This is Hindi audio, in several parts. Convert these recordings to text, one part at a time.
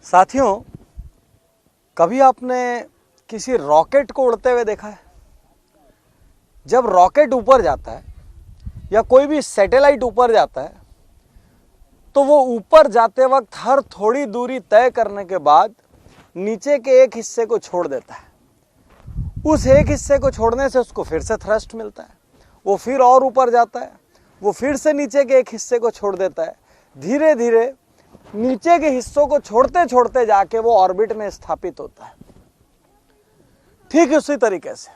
साथियों, कभी आपने किसी रॉकेट को उड़ते हुए देखा है? जब रॉकेट ऊपर जाता है या कोई भी सैटेलाइट ऊपर जाता है तो वो ऊपर जाते वक्त हर थोड़ी दूरी तय करने के बाद नीचे के एक हिस्से को छोड़ देता है। उस एक हिस्से को छोड़ने से उसको फिर से थ्रस्ट मिलता है, वो फिर और ऊपर जाता है, वो फिर से नीचे के एक हिस्से को छोड़ देता है। धीरे धीरे नीचे के हिस्सों को छोड़ते छोड़ते जाके वो ऑर्बिट में स्थापित होता है। ठीक उसी तरीके से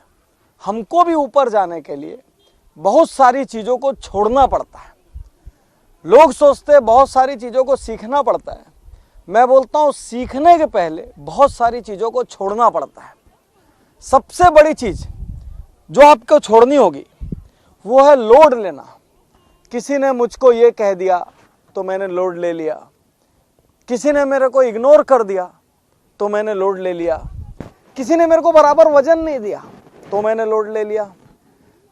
हमको भी ऊपर जाने के लिए बहुत सारी चीजों को छोड़ना पड़ता है। लोग सोचते हैं बहुत सारी चीजों को सीखना पड़ता है। मैं बोलता हूं सीखने के पहले बहुत सारी चीजों को छोड़ना पड़ता है। सबसे बड़ी चीज जो आपको छोड़नी होगी वो है लोड लेना। किसी ने मुझको ये कह दिया तो मैंने लोड ले लिया, किसी ने मेरे को इग्नोर कर दिया तो मैंने लोड ले लिया, किसी ने मेरे को बराबर वजन नहीं दिया तो मैंने लोड ले लिया,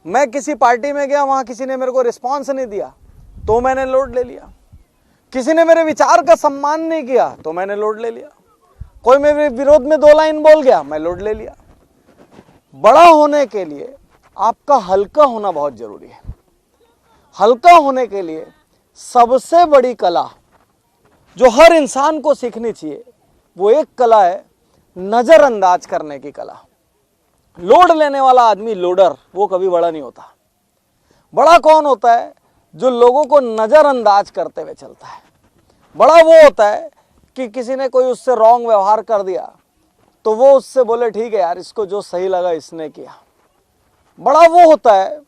मैं किसी पार्टी में गया वहां किसी ने मेरे को रिस्पॉन्स नहीं दिया तो मैंने लोड ले लिया, किसी ने मेरे विचार का सम्मान नहीं किया तो मैंने लोड ले लिया, कोई मेरे विरोध में 2 लाइन बोल गया मैं लोड ले लिया। बड़ा होने के लिए आपका हल्का होना बहुत जरूरी है। हल्का होने के लिए सबसे बड़ी कला जो हर इंसान को सीखनी चाहिए वो एक कला है, नजरअंदाज करने की कला। लोड लेने वाला आदमी लोडर, वो कभी बड़ा नहीं होता। बड़ा कौन होता है? जो लोगों को नजरअंदाज करते हुए चलता है। बड़ा वो होता है कि किसी ने कोई उससे रॉन्ग व्यवहार कर दिया तो वो उससे बोले ठीक है यार, इसको जो सही लगा इसने किया। बड़ा वो होता है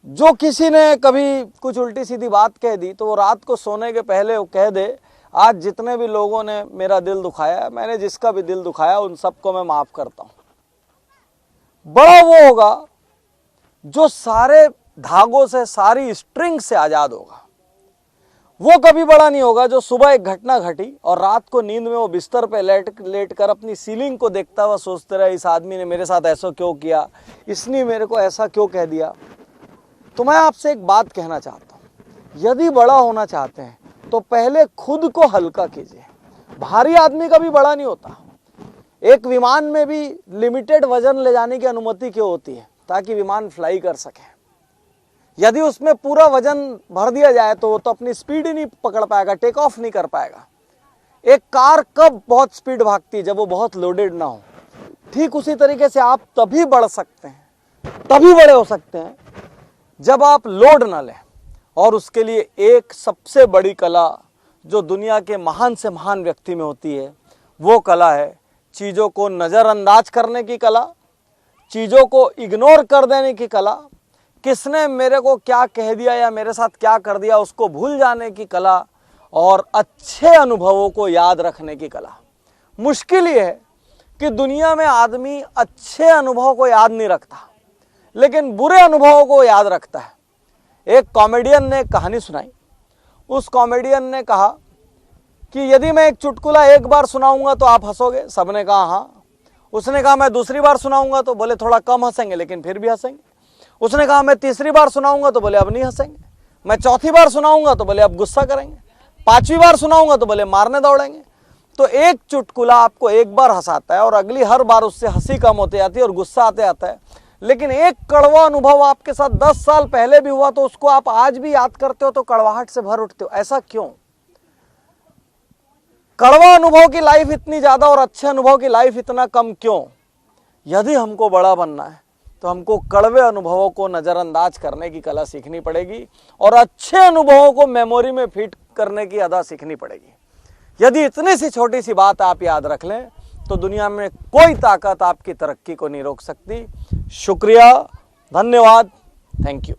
जो किसी ने कभी कुछ उल्टी सीधी बात कह दी तो वो रात को सोने के पहले वो कह दे आज जितने भी लोगों ने मेरा दिल दुखाया, मैंने जिसका भी दिल दुखाया उन सबको मैं माफ करता हूं। बड़ा वो होगा जो सारे धागों से, सारी स्ट्रिंग से आजाद होगा। वो कभी बड़ा नहीं होगा जो सुबह एक घटना घटी और रात को नींद में वो बिस्तर पे लेट कर अपनी सीलिंग को देखता हुआ सोचते रहे इस आदमी ने मेरे साथ ऐसा क्यों किया, इसने मेरे को ऐसा क्यों कह दिया। तो मैं आपसे एक बात कहना चाहता हूं, यदि बड़ा होना चाहते हैं तो पहले खुद को हल्का कीजिए। भारी आदमी कभी बड़ा नहीं होता। एक विमान में भी लिमिटेड वजन ले जाने की अनुमति क्यों होती है? ताकि विमान फ्लाई कर सके। यदि उसमें पूरा वजन भर दिया जाए तो वो तो अपनी स्पीड ही नहीं पकड़ पाएगा, टेक ऑफ नहीं कर पाएगा। एक कार कब बहुत स्पीड भागती है? जब वो बहुत लोडेड ना हो। ठीक उसी तरीके से आप तभी बढ़ सकते हैं, तभी बड़े हो सकते हैं जब आप लोड ना लें। और उसके लिए एक सबसे बड़ी कला जो दुनिया के महान से महान व्यक्ति में होती है वो कला है चीजों को नजरअंदाज करने की कला, चीजों को इग्नोर कर देने की कला, किसने मेरे को क्या कह दिया या मेरे साथ क्या कर दिया उसको भूल जाने की कला, और अच्छे अनुभवों को याद रखने की कला। मुश्किल ये है कि दुनिया में आदमी अच्छे अनुभव को याद नहीं रखता लेकिन बुरे अनुभवों को याद रखता है। एक कॉमेडियन ने कहानी सुनाई। उस कॉमेडियन ने कहा कि यदि मैं एक चुटकुला एक बार सुनाऊंगा तो आप हंसोगे? सबने कहा हाँ। उसने कहा मैं दूसरी बार सुनाऊंगा तो बोले थोड़ा कम हंसेंगे लेकिन फिर भी हंसेंगे। उसने कहा मैं तीसरी बार सुनाऊंगा तो बोले अब नहीं हंसेंगे। मैं चौथी बार सुनाऊंगा तो बोले अब गुस्सा करेंगे। 5वीं बार सुनाऊंगा तो बोले मारने दौड़ेंगे। तो एक चुटकुला आपको एक बार हंसाता है और अगली हर बार उससे हंसी कम होती जाती है और गुस्सा आते आता है। लेकिन एक कड़वा अनुभव आपके साथ 10 साल पहले भी हुआ तो उसको आप आज भी याद करते हो तो कड़वाहट से भर उठते हो। ऐसा क्यों? कड़वा अनुभव की लाइफ इतनी ज्यादा और अच्छे अनुभव की लाइफ इतना कम क्यों? यदि हमको बड़ा बनना है तो हमको कड़वे अनुभवों को नजरअंदाज करने की कला सीखनी पड़ेगी और अच्छे अनुभवों को मेमोरी में फिट करने की अदा सीखनी पड़ेगी। यदि इतनी सी छोटी सी बात आप याद रख लें तो दुनिया में कोई ताकत आपकी तरक्की को नहीं रोक सकती। शुक्रिया, धन्यवाद, थैंक यू।